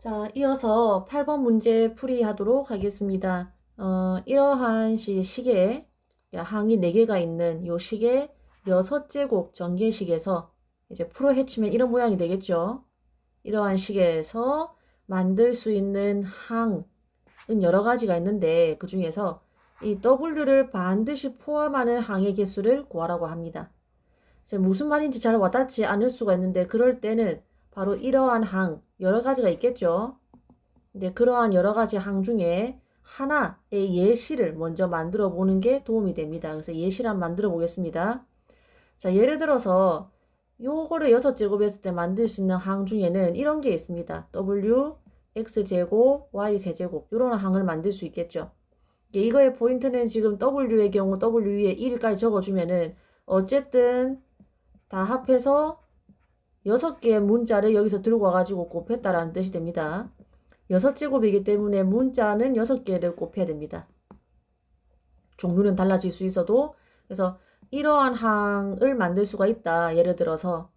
자, 이어서 8번 문제 풀이하도록 하겠습니다. 이러한 시계, 항이 4개가 있는 요 시계 6제곱 전개식에서 이제 풀어 헤치면 이런 모양이 되겠죠. 이러한 시계에서 만들 수 있는 항은 여러 가지가 있는데 그 중에서 이 W를 반드시 포함하는 항의 개수를 구하라고 합니다. 무슨 말인지 잘 와닿지 않을 수가 있는데 그럴 때는 바로 이러한 항, 여러 가지가 있겠죠. 근데 그러한 여러 가지 항 중에 하나의 예시를 먼저 만들어 보는 게 도움이 됩니다. 그래서 예시를 한번 만들어 보겠습니다. 자, 예를 들어서 요거를 6제곱 했을 때 만들 수 있는 항 중에는 이런 게 있습니다. W, X제곱, Y세제곱 이런 항을 만들 수 있겠죠. 이거의 포인트는 지금 W의 경우 W 위에 1까지 적어주면은 어쨌든 다 합해서 6개의 문자를 여기서 들고 와가지고 곱했다라는 뜻이 됩니다. 6제곱이기 때문에 문자는 6개를 곱해야 됩니다. 종류는 달라질 수 있어도 그래서 이러한 항을 만들 수가 있다. 예를 들어서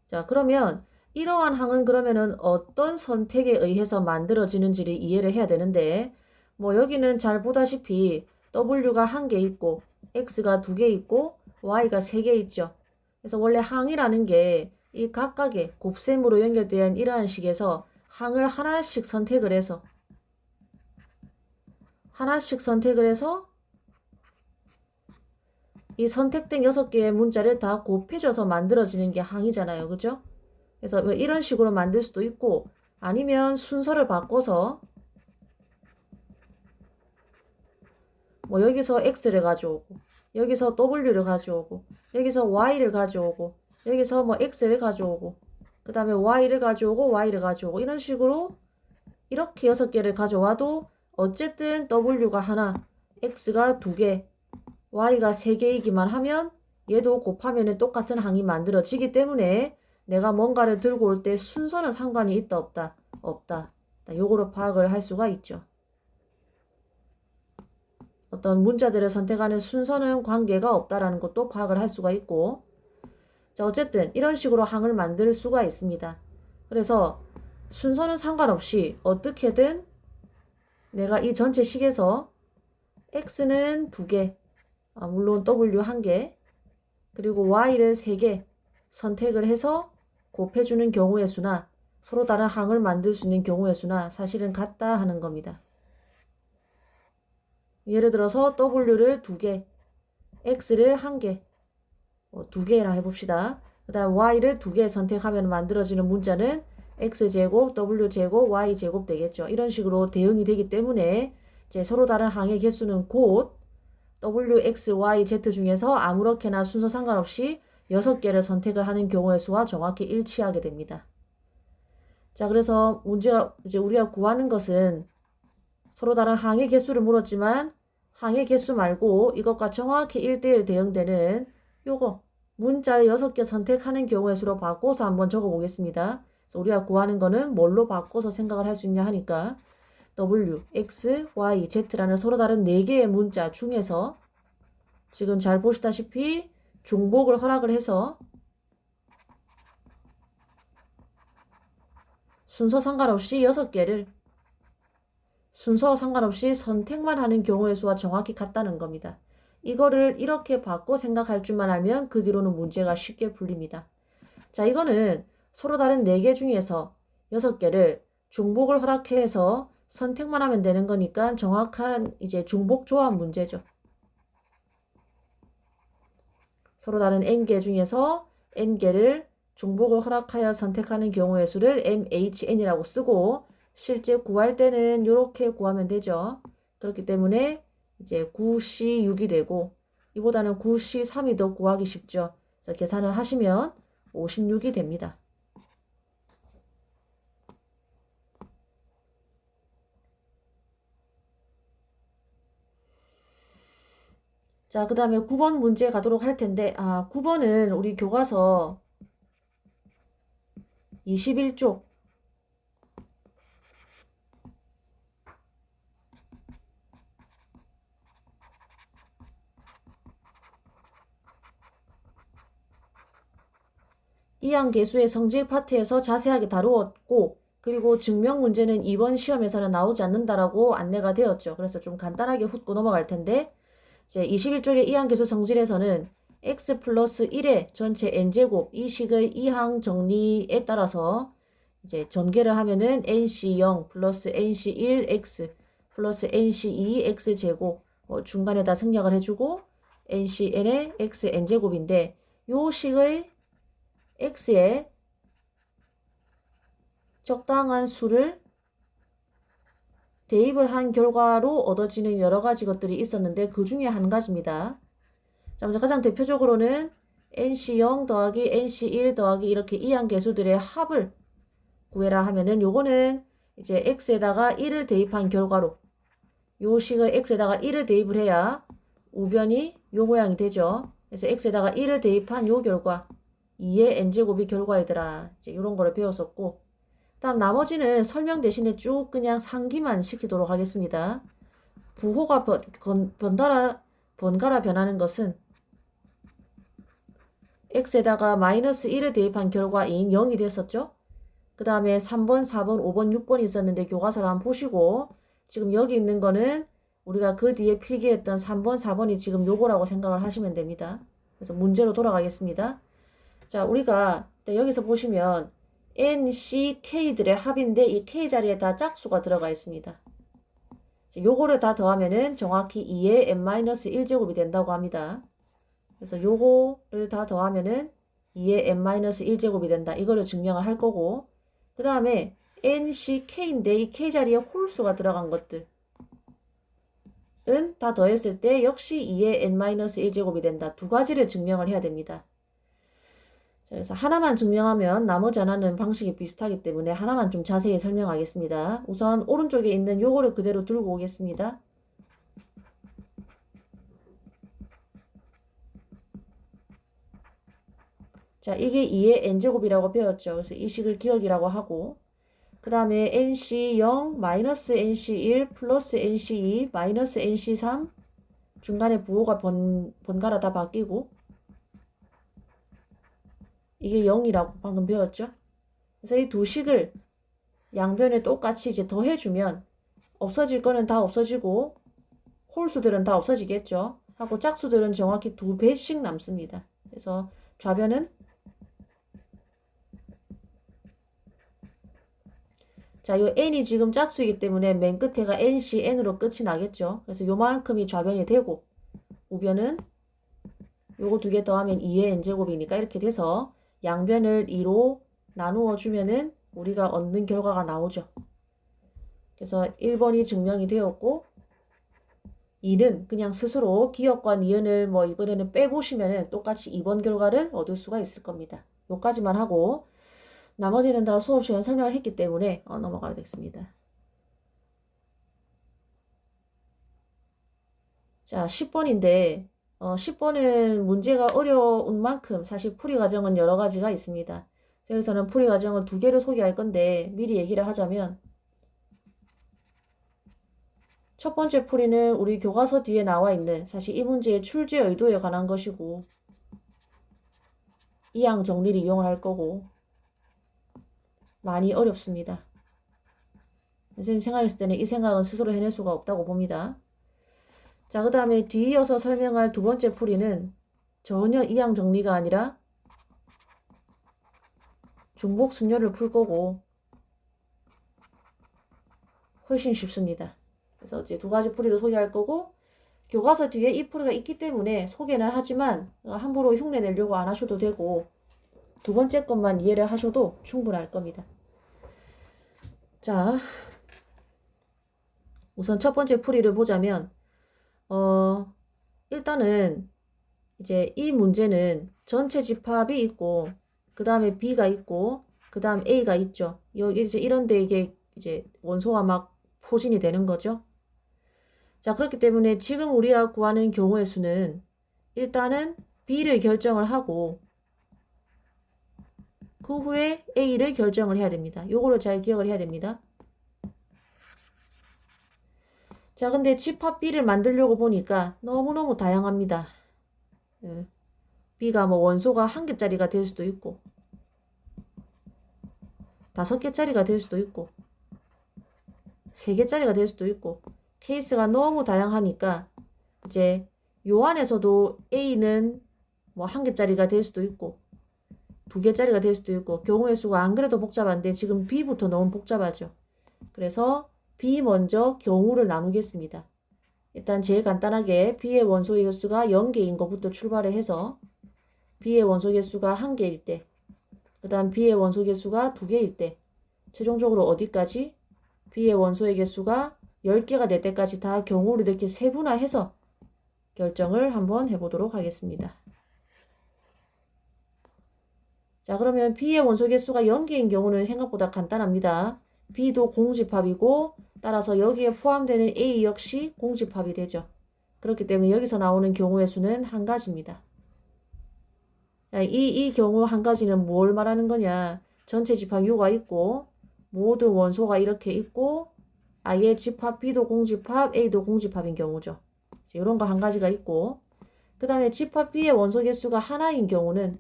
자 그러면 이러한 항은 그러면은 어떤 선택에 의해서 만들어지는지를 이해를 해야 되는데 뭐 여기는 잘 보다시피 W가 1개 있고 X가 2개 있고 Y가 3개 있죠. 그래서 원래 항이라는 게 이 각각의 곱셈으로 연결된 이러한 식에서 항을 하나씩 선택을 해서 이 선택된 6개의 문자를 다 곱해줘서 만들어지는 게 항이잖아요. 그죠? 그래서 이런 식으로 만들 수도 있고 아니면 순서를 바꿔서 뭐 여기서 X를 가져오고 여기서 W를 가져오고 여기서 Y를 가져오고 여기서 뭐 X를 가져오고 그 다음에 Y를 가져오고 Y를 가져오고 이런 식으로 이렇게 6개를 가져와도 어쨌든 W가 하나, X가 2개, Y가 3개이기만 하면 얘도 곱하면 똑같은 항이 만들어지기 때문에 내가 뭔가를 들고 올 때 순서는 상관이 있다 없다? 없다. 요거로 파악을 할 수가 있죠. 어떤 문자들을 선택하는 순서는 관계가 없다라는 것도 파악을 할 수가 있고 자 어쨌든 이런 식으로 항을 만들 수가 있습니다. 그래서 순서는 상관없이 어떻게든 내가 이 전체 식에서 X는 2개, 물론 W 1개, 그리고 Y를 3개 선택을 해서 곱해주는 경우의 수나 서로 다른 항을 만들 수 있는 경우의 수나 사실은 같다 하는 겁니다. 예를 들어서 W를 2개, X를 1개, 2개라 해봅시다. 그 다음 Y를 2개 선택하면 만들어지는 문자는 X제곱, W제곱, Y제곱 되겠죠. 이런 식으로 대응이 되기 때문에 이제 서로 다른 항의 개수는 곧 W, X, Y, Z 중에서 아무렇게나 순서 상관없이 6개를 선택을 하는 경우의 수와 정확히 일치하게 됩니다. 자, 그래서 문제가 이제 우리가 구하는 것은 서로 다른 항의 개수를 물었지만 항의 개수 말고 이것과 정확히 1대1 대응되는 요거 문자 6개 선택하는 경우의 수로 바꿔서 한번 적어 보겠습니다. 그래서 우리가 구하는 거는 뭘로 바꿔서 생각을 할 수 있냐 하니까 W, X, Y, Z라는 서로 다른 4개의 문자 중에서 지금 잘 보시다시피 중복을 허락을 해서 순서 상관없이 6개를 순서 상관없이 선택만 하는 경우의 수와 정확히 같다는 겁니다. 이거를 이렇게 바꿔 생각할 줄만 알면 그 뒤로는 문제가 쉽게 풀립니다. 자, 이거는 서로 다른 4개 중에서 6개를 중복을 허락해서 선택만 하면 되는 거니까 정확한 이제 중복 조합 문제죠. 서로 다른 n개 중에서 n개를 중복을 허락하여 선택하는 경우의 수를 MHN이라고 쓰고 실제 구할 때는 이렇게 구하면 되죠. 그렇기 때문에 이제 9C6이 되고 이보다는 9C3이 더 구하기 쉽죠. 그래서 계산을 하시면 56이 됩니다. 자, 그 다음에 9번 문제 가도록 할 텐데 9번은 우리 교과서 21쪽 이항 계수의 성질 파트에서 자세하게 다루었고 그리고 증명 문제는 이번 시험에서는 나오지 않는다라고 안내가 되었죠. 그래서 좀 간단하게 훑고 넘어갈 텐데 이제 21쪽의 이항계수 성질에서는 x 플러스 1의 전체 n제곱 이 식의 이항 정리에 따라서 이제 전개를 하면은 nc0 플러스 nc1x 플러스 nc2x 제곱 중간에다 생략을 해주고 ncn의 x n제곱인데 요 식의 x에 적당한 수를 대입을 한 결과로 얻어지는 여러 가지 것들이 있었는데 그 중에 한 가지입니다. 자, 먼저 가장 대표적으로는 nc0 더하기 nc1 더하기 이렇게 이항계수들의 합을 구해라 하면은 요거는 이제 x에다가 1을 대입한 결과로 요 식의 x에다가 1을 대입을 해야 우변이 요 모양이 되죠. 그래서 x에다가 1을 대입한 요 결과 2의 n제곱이 결과이더라. 이제 이런 거를 배웠었고 다음 나머지는 설명 대신에 쭉 그냥 상기만 시키도록 하겠습니다. 부호가 번갈아 변하는 것은 x에다가 마이너스 1을 대입한 결과인 0이 됐었죠. 그 다음에 3번, 4번, 5번, 6번이 있었는데 교과서를 한번 보시고 지금 여기 있는 거는 우리가 그 뒤에 필기했던 3번, 4번이 지금 요거라고 생각을 하시면 됩니다. 그래서 문제로 돌아가겠습니다. 자, 우리가 여기서 보시면 N, C, K들의 합인데 이 K 자리에 다 짝수가 들어가 있습니다. 요거를 다 더하면은 정확히 2의 n-1제곱이 된다고 합니다. 그래서 요거를 다 더하면은 2의 n-1제곱이 된다. 이거를 증명을 할 거고 그 다음에 N, C, K인데 이 K 자리에 홀수가 들어간 것들은 다 더했을 때 역시 2의 n-1제곱이 된다. 두 가지를 증명을 해야 됩니다. 자, 그래서 하나만 증명하면 나머지 하나는 방식이 비슷하기 때문에 하나만 좀 자세히 설명하겠습니다. 우선 오른쪽에 있는 요거를 그대로 들고 오겠습니다. 자, 이게 2의 n제곱이라고 배웠죠. 그래서 이 식을 기억이라고 하고 그 다음에 nc0 마이너스 nc1 플러스 nc2 마이너스 nc3 중간에 부호가 번갈아 다 바뀌고 이게 0이라고 방금 배웠죠. 그래서 이 두 식을 양변에 똑같이 이제 더해주면 없어질 거는 다 없어지고 홀수들은 다 없어지겠죠. 하고 짝수들은 정확히 2배씩 남습니다. 그래서 좌변은 자, 요 n이 지금 짝수이기 때문에 맨 끝에가 ncn으로 끝이 나겠죠. 그래서 요만큼이 좌변이 되고 우변은 요거 두 개 더하면 2의 n제곱이니까 이렇게 돼서 양변을 2로 나누어 주면은 우리가 얻는 결과가 나오죠. 그래서 1번이 증명이 되었고 2는 그냥 스스로 기억과 니은을 뭐 이번에는 빼보시면은 똑같이 2번 결과를 얻을 수가 있을 겁니다. 요까지만 하고 나머지는 다 수업 시간에 설명을 했기 때문에 넘어가겠습니다. 자, 10번인데 10번은 문제가 어려운 만큼 사실 풀이 과정은 여러 가지가 있습니다. 여기서는 풀이 과정을 두 개를 소개할 건데 미리 얘기를 하자면 첫 번째 풀이는 우리 교과서 뒤에 나와 있는 사실 이 문제의 출제 의도에 관한 것이고 이항 정리를 이용을 할 거고 많이 어렵습니다. 선생님 생각했을 때는 이 생각은 스스로 해낼 수가 없다고 봅니다. 자, 그 다음에 뒤이어서 설명할 두 번째 풀이는 전혀 이항 정리가 아니라 중복 순열을 풀 거고 훨씬 쉽습니다. 그래서 이제 두 가지 풀이를 소개할 거고 교과서 뒤에 이 풀이가 있기 때문에 소개는 하지만 함부로 흉내 내려고 안 하셔도 되고 두 번째 것만 이해를 하셔도 충분할 겁니다. 자, 우선 첫 번째 풀이를 보자면 일단은 이제 이 문제는 전체 집합이 있고 그 다음에 B가 있고 그 다음 A가 있죠. 이제 이런데 이게 이제 원소가 막 포진이 되는 거죠. 자, 그렇기 때문에 지금 우리가 구하는 경우의 수는 일단은 B를 결정을 하고 그 후에 A를 결정을 해야 됩니다. 요거를 잘 기억을 해야 됩니다. 자, 근데 집합 B를 만들려고 보니까 너무너무 다양합니다. B가 뭐 원소가 한 개짜리가 될 수도 있고 5개짜리가 될 수도 있고 3개짜리가 될 수도 있고 케이스가 너무 다양하니까 이제 요 안에서도 A는 뭐 1개짜리가 될 수도 있고 2개짜리가 될 수도 있고 경우의 수가 안 그래도 복잡한데 지금 B부터 너무 복잡하죠. 그래서 B 먼저 경우를 나누겠습니다. 일단 제일 간단하게 B의 원소의 개수가 0개인 것부터 출발을 해서 B의 원소 개수가 1개일 때, 그 다음 B의 원소 개수가 2개일 때, 최종적으로 어디까지? B의 원소의 개수가 10개가 될 때까지 다 경우를 이렇게 세분화해서 결정을 한번 해보도록 하겠습니다. 자, 그러면 B의 원소 개수가 0개인 경우는 생각보다 간단합니다. B도 공집합이고 따라서 여기에 포함되는 A 역시 공집합이 되죠. 그렇기 때문에 여기서 나오는 경우의 수는 한 가지입니다. 이 경우 한 가지는 뭘 말하는 거냐? 전체 집합 U가 있고 모든 원소가 이렇게 있고 아예 집합 B도 공집합 A도 공집합인 경우죠. 이런 거 한 가지가 있고 그 다음에 집합 B의 원소 개수가 하나인 경우는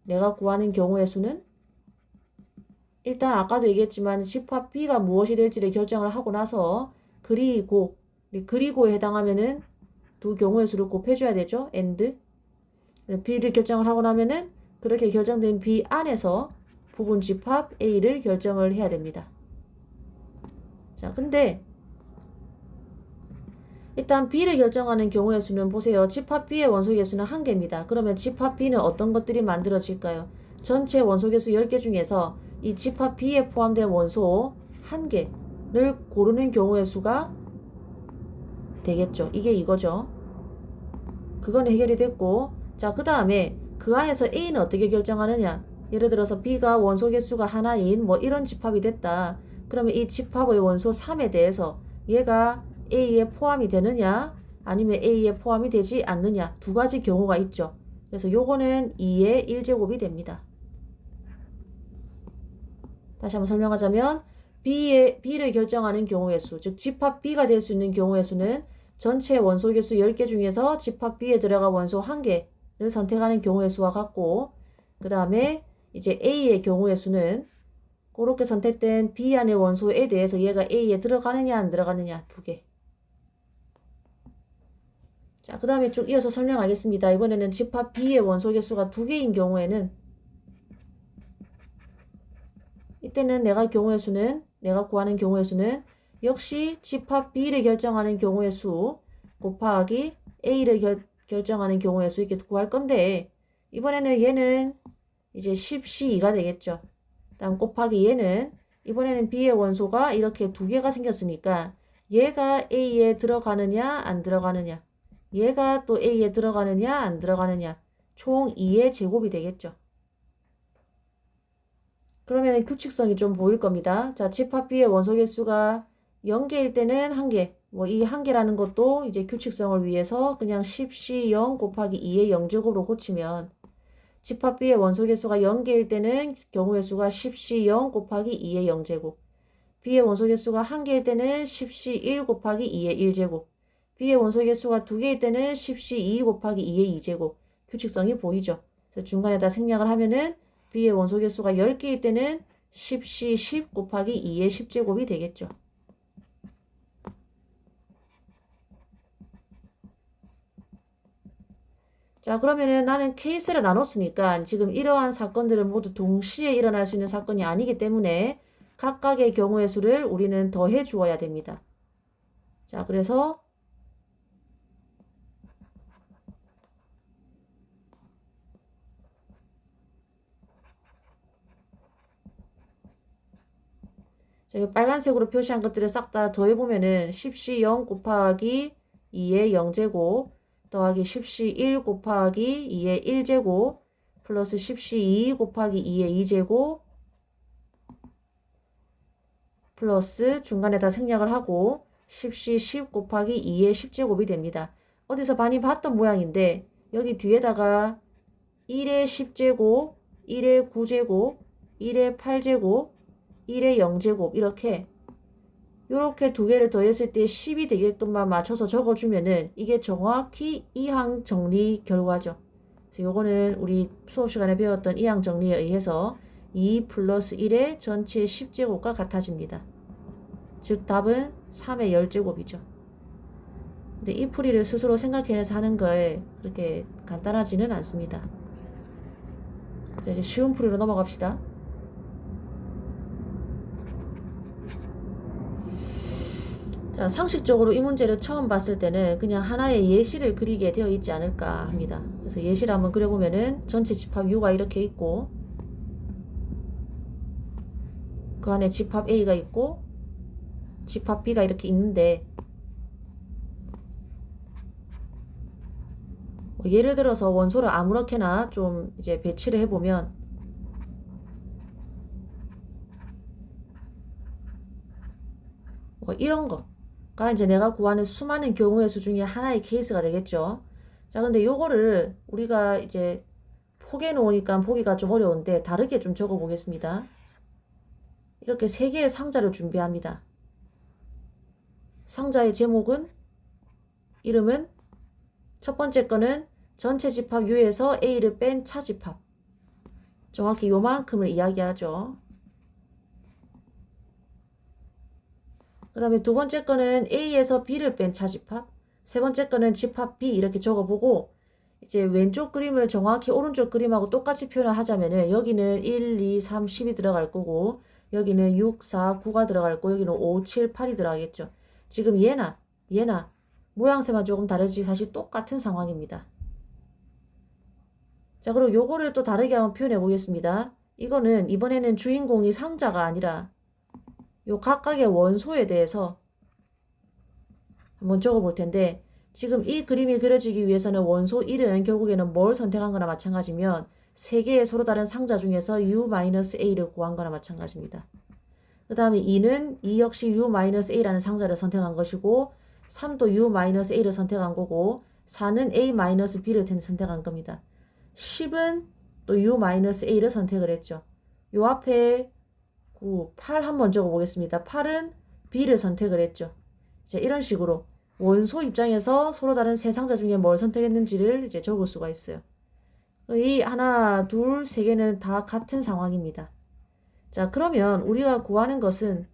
내가 구하는 경우의 수는 일단 아까도 얘기했지만 집합 B가 무엇이 될지를 결정을 하고 나서 그리고에 해당하면은 두 경우의 수를 곱해줘야 되죠. and B를 결정을 하고 나면은 그렇게 결정된 B 안에서 부분 집합 A를 결정을 해야 됩니다. 자, 근데 일단 B를 결정하는 경우의 수는 보세요. 집합 B의 원소 개수는 1개입니다. 그러면 집합 B는 어떤 것들이 만들어질까요? 전체 원소 개수 10개 중에서 이 집합 B에 포함된 원소 1개를 고르는 경우의 수가 되겠죠. 이게 이거죠. 그건 해결이 됐고 자, 그 다음에 그 안에서 A는 어떻게 결정하느냐? 예를 들어서 B가 원소 개수가 하나인 뭐 이런 집합이 됐다. 그러면 이 집합의 원소 3에 대해서 얘가 A에 포함이 되느냐 아니면 A에 포함이 되지 않느냐 두 가지 경우가 있죠. 그래서 요거는 2의 1제곱이 됩니다. 다시 한번 설명하자면 B를 결정하는 경우의 수, 즉 집합 B가 될 수 있는 경우의 수는 전체 원소 개수 10개 중에서 집합 B에 들어간 원소 1개를 선택하는 경우의 수와 같고 그 다음에 이제 A의 경우의 수는 그렇게 선택된 B 안의 원소에 대해서 얘가 A에 들어가느냐 안 들어가느냐 2개. 자, 그 다음에 쭉 이어서 설명하겠습니다. 이번에는 집합 B의 원소 개수가 2개인 경우에는 이때는 내가 구하는 경우의 수는 역시 집합 B를 결정하는 경우의 수 곱하기 A를 결정하는 경우의 수 이렇게 구할 건데 이번에는 얘는 이제 10C2가 되겠죠. 다음 곱하기 얘는 이번에는 B의 원소가 이렇게 2개가 생겼으니까 얘가 A에 들어가느냐 안 들어가느냐 얘가 또 A에 들어가느냐 안 들어가느냐 총 2의 제곱이 되겠죠. 그러면 규칙성이 좀 보일 겁니다. 자, 집합 B의 원소 개수가 0개일 때는 1개. 뭐 이 1개라는 것도 이제 규칙성을 위해서 그냥 10C0 곱하기 2의 0제곱으로 고치면 집합 B의 원소 개수가 0개일 때는 경우의 수가 10C0 곱하기 2의 0제곱. B의 원소 개수가 1개일 때는 10C1 곱하기 2의 1제곱. B의 원소 개수가 2개일 때는 10C2 곱하기 2의 2제곱. 규칙성이 보이죠? 그래서 중간에다 생략을 하면은 B의 원소 개수가 10개일 때는 10C10 곱하기 2의 10제곱이 되겠죠. 자, 그러면은 나는 케이스를 나눴으니까 지금 이러한 사건들은 모두 동시에 일어날 수 있는 사건이 아니기 때문에 각각의 경우의 수를 우리는 더해 주어야 됩니다. 자, 그래서 저희 빨간색으로 표시한 것들을 싹 다 더해보면은 10C0 곱하기 2의 0제곱 더하기 10C1 곱하기 2의 1제곱 플러스 10C2 곱하기 2의 2제곱 플러스 중간에다 생략을 하고 10C10 곱하기 2의 10제곱이 됩니다. 어디서 많이 봤던 모양인데 여기 뒤에다가 1의 10제곱, 1의 9제곱, 1의 8제곱 1의 0제곱 이렇게 두 개를 더했을 때 10이 되게끔만 맞춰서 적어주면은 이게 정확히 이항 정리 결과죠. 그래서 요거는 우리 수업 시간에 배웠던 이항 정리에 의해서 2 플러스 1의 전체 10제곱과 같아집니다. 즉 답은 3의 10제곱이죠. 근데 이 풀이를 스스로 생각해내서 하는 거에 그렇게 간단하지는 않습니다. 자, 이제 쉬운 풀이로 넘어갑시다. 자, 상식적으로 이 문제를 처음 봤을 때는 그냥 하나의 예시를 그리게 되어 있지 않을까 합니다. 그래서 예시를 한번 그려보면은 전체 집합 U가 이렇게 있고 그 안에 집합 A가 있고 집합 B가 이렇게 있는데 예를 들어서 원소를 아무렇게나 좀 이제 배치를 해보면 이런 거가 이제 내가 구하는 수많은 경우의 수 중에 하나의 케이스가 되겠죠. 자, 근데 요거를 우리가 이제 포개해 놓으니까 보기가 좀 어려운데 다르게 좀 적어 보겠습니다. 이렇게 3개의 상자를 준비합니다. 상자의 제목은 이름은 첫 번째 거는 전체 집합 U에서 A를 뺀 차집합. 정확히 요만큼을 이야기하죠. 그 다음에 두 번째 거는 A에서 B를 뺀 차집합. 세 번째 거는 집합 B 이렇게 적어보고 이제 왼쪽 그림을 정확히 오른쪽 그림하고 똑같이 표현을 하자면은 여기는 1, 2, 3, 10이 들어갈 거고 여기는 6, 4, 9가 들어갈 거고 여기는 5, 7, 8이 들어가겠죠. 지금 얘나 모양새만 조금 다르지 사실 똑같은 상황입니다. 자, 그리고 요거를 또 다르게 한번 표현해 보겠습니다. 이거는 이번에는 주인공이 상자가 아니라 요 각각의 원소에 대해서 한번 적어 볼 텐데 지금 이 그림이 그려지기 위해서는 원소 1은 결국에는 뭘 선택한 거나 마찬가지면 3개의 서로 다른 상자 중에서 U-A를 구한 거나 마찬가지입니다. 그 다음에 2는 이 역시 U-A라는 상자를 선택한 것이고 3도 U-A를 선택한 거고 4는 A-B를 선택한 겁니다. 10은 또 U-A를 선택을 했죠. 요 앞에 9, 8 한번 적어 보겠습니다. 8은 B를 선택을 했죠. 자, 이런 식으로 원소 입장에서 서로 다른 세 상자 중에 뭘 선택했는지를 이제 적을 수가 있어요. 이 하나, 둘, 세 개는 다 같은 상황입니다. 자, 그러면 우리가 구하는 것은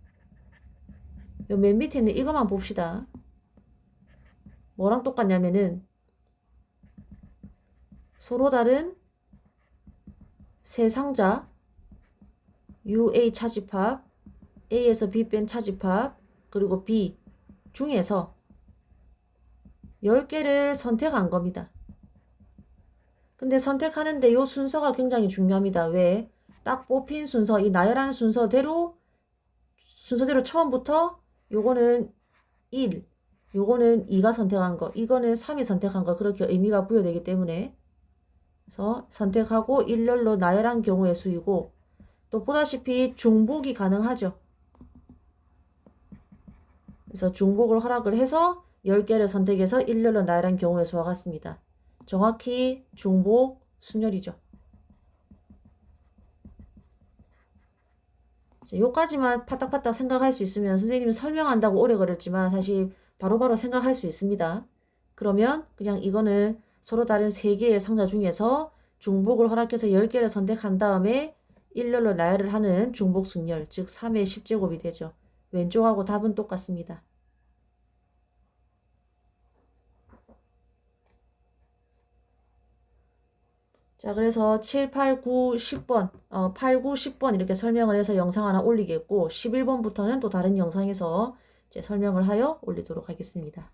요 맨 밑에 있는 이것만 봅시다. 뭐랑 똑같냐면은 서로 다른 세 상자 UA 차집합, A에서 B 뺀 차집합, 그리고 B 중에서 10개를 선택한 겁니다. 근데 선택하는데 이 순서가 굉장히 중요합니다. 왜? 딱 뽑힌 순서, 이 나열한 순서대로 처음부터 요거는 1, 요거는 2가 선택한 거, 이거는 3이 선택한 거, 그렇게 의미가 부여되기 때문에 그래서 선택하고 일렬로 나열한 경우의 수이고 또 보다시피 중복이 가능하죠. 그래서 중복을 허락을 해서 10개를 선택해서 일렬로 나열한 경우의 수와 같습니다. 정확히 중복 순열이죠. 요까지만 파딱파딱 생각할 수 있으면 선생님이 설명한다고 오래 걸렸지만 사실 바로바로 생각할 수 있습니다. 그러면 그냥 이거는 서로 다른 3개의 상자 중에서 중복을 허락해서 10개를 선택한 다음에 일렬로 나열을 하는 중복 순열, 즉 3의 10제곱이 되죠. 왼쪽하고 답은 똑같습니다. 자, 그래서 7, 8, 9, 10번, 8, 9, 10번 이렇게 설명을 해서 영상 하나 올리겠고 11번부터는 또 다른 영상에서 이제 설명을 하여 올리도록 하겠습니다.